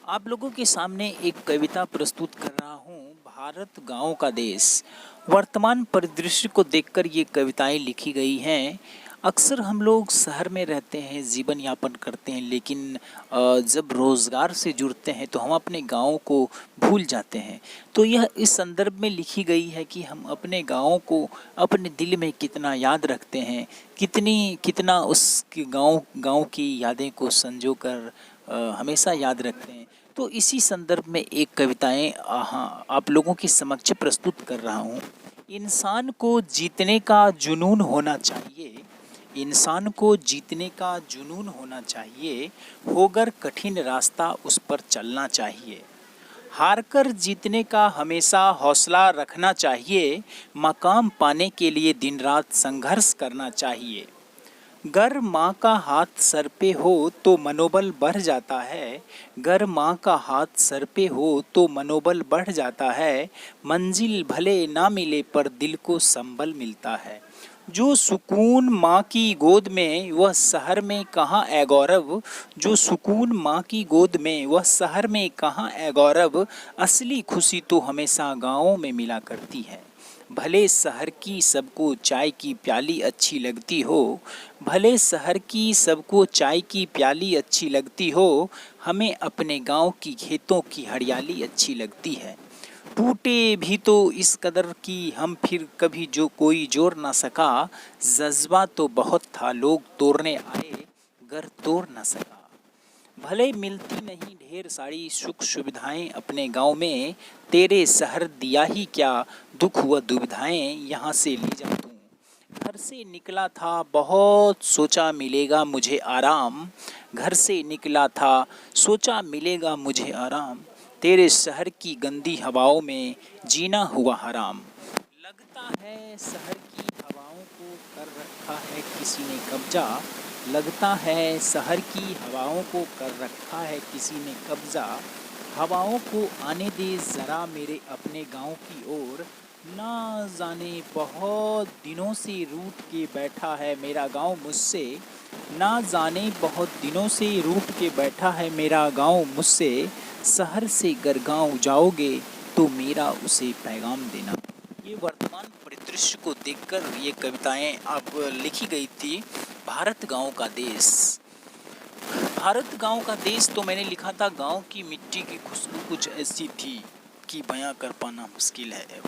आप लोगों के सामने एक कविता प्रस्तुत कर रहा हूँ। भारत गांव का देश। वर्तमान परिदृश्य को देखकर ये कविताएं लिखी गई हैं। अक्सर हम लोग शहर में रहते हैं, जीवन यापन करते हैं, लेकिन जब रोज़गार से जुड़ते हैं तो हम अपने गांव को भूल जाते हैं। तो यह इस संदर्भ में लिखी गई है कि हम अपने गांव को अपने दिल में कितना याद रखते हैं, कितना उस गांव की यादें को संजो कर हमेशा याद रखते हैं। तो इसी संदर्भ में एक कविताएं आप लोगों के समक्ष प्रस्तुत कर रहा हूँ। इंसान को जीतने का जुनून होना चाहिए, इंसान को जीतने का जुनून होना चाहिए, होकर कठिन रास्ता उस पर चलना चाहिए। हार कर जीतने का हमेशा हौसला रखना चाहिए, मकाम पाने के लिए दिन रात संघर्ष करना चाहिए। गर माँ का हाथ सर पे हो तो मनोबल बढ़ जाता है, गर माँ का हाथ सर पे हो तो मनोबल बढ़ जाता है। मंजिल भले ना मिले पर दिल को संबल मिलता है। जो सुकून माँ की गोद में वह शहर में कहाँ ए गौरव, जो सुकून माँ की गोद में वह शहर में कहाँ ए गौरव। असली खुशी तो हमेशा गाँवों में मिला करती है। भले शहर की सबको चाय की प्याली अच्छी लगती हो, भले शहर की सबको चाय की प्याली अच्छी लगती हो, हमें अपने गांव की खेतों की हरियाली अच्छी लगती है। टूटे भी तो इस कदर कि हम फिर कभी जो कोई जोड़ ना सका, जज्बा तो बहुत था लोग तोड़ने आए, घर तोड़ ना सका। भले मिलती नहीं ढेर सारी सुख सुविधाएं अपने गांव में, तेरे शहर दिया ही क्या दुख व दुविधाएं यहाँ से ले जा तू। घर से निकला था बहुत सोचा मिलेगा मुझे आराम, घर से निकला था सोचा मिलेगा मुझे आराम। तेरे शहर की गंदी हवाओं में जीना हुआ हराम। लगता है शहर की हवाओं को कर रखा है किसी ने कब्जा, लगता है शहर की हवाओं को कर रखा है किसी ने कब्जा। हवाओं को आने दे ज़रा मेरे अपने गांव की ओर, ना जाने बहुत दिनों से रूठ के बैठा है मेरा गांव मुझसे, ना जाने बहुत दिनों से रूठ के बैठा है मेरा गांव मुझसे। शहर से अगर गाँव जाओगे तो मेरा उसे पैगाम देना। ये वर्तमान परिदृश्य को देखकर ये कविताएं अब लिखी गई थी। भारत गांव का देश। भारत गांव का देश तो मैंने लिखा था, गांव की मिट्टी की खुशबू कुछ ऐसी थी कि बयां कर पाना मुश्किल है।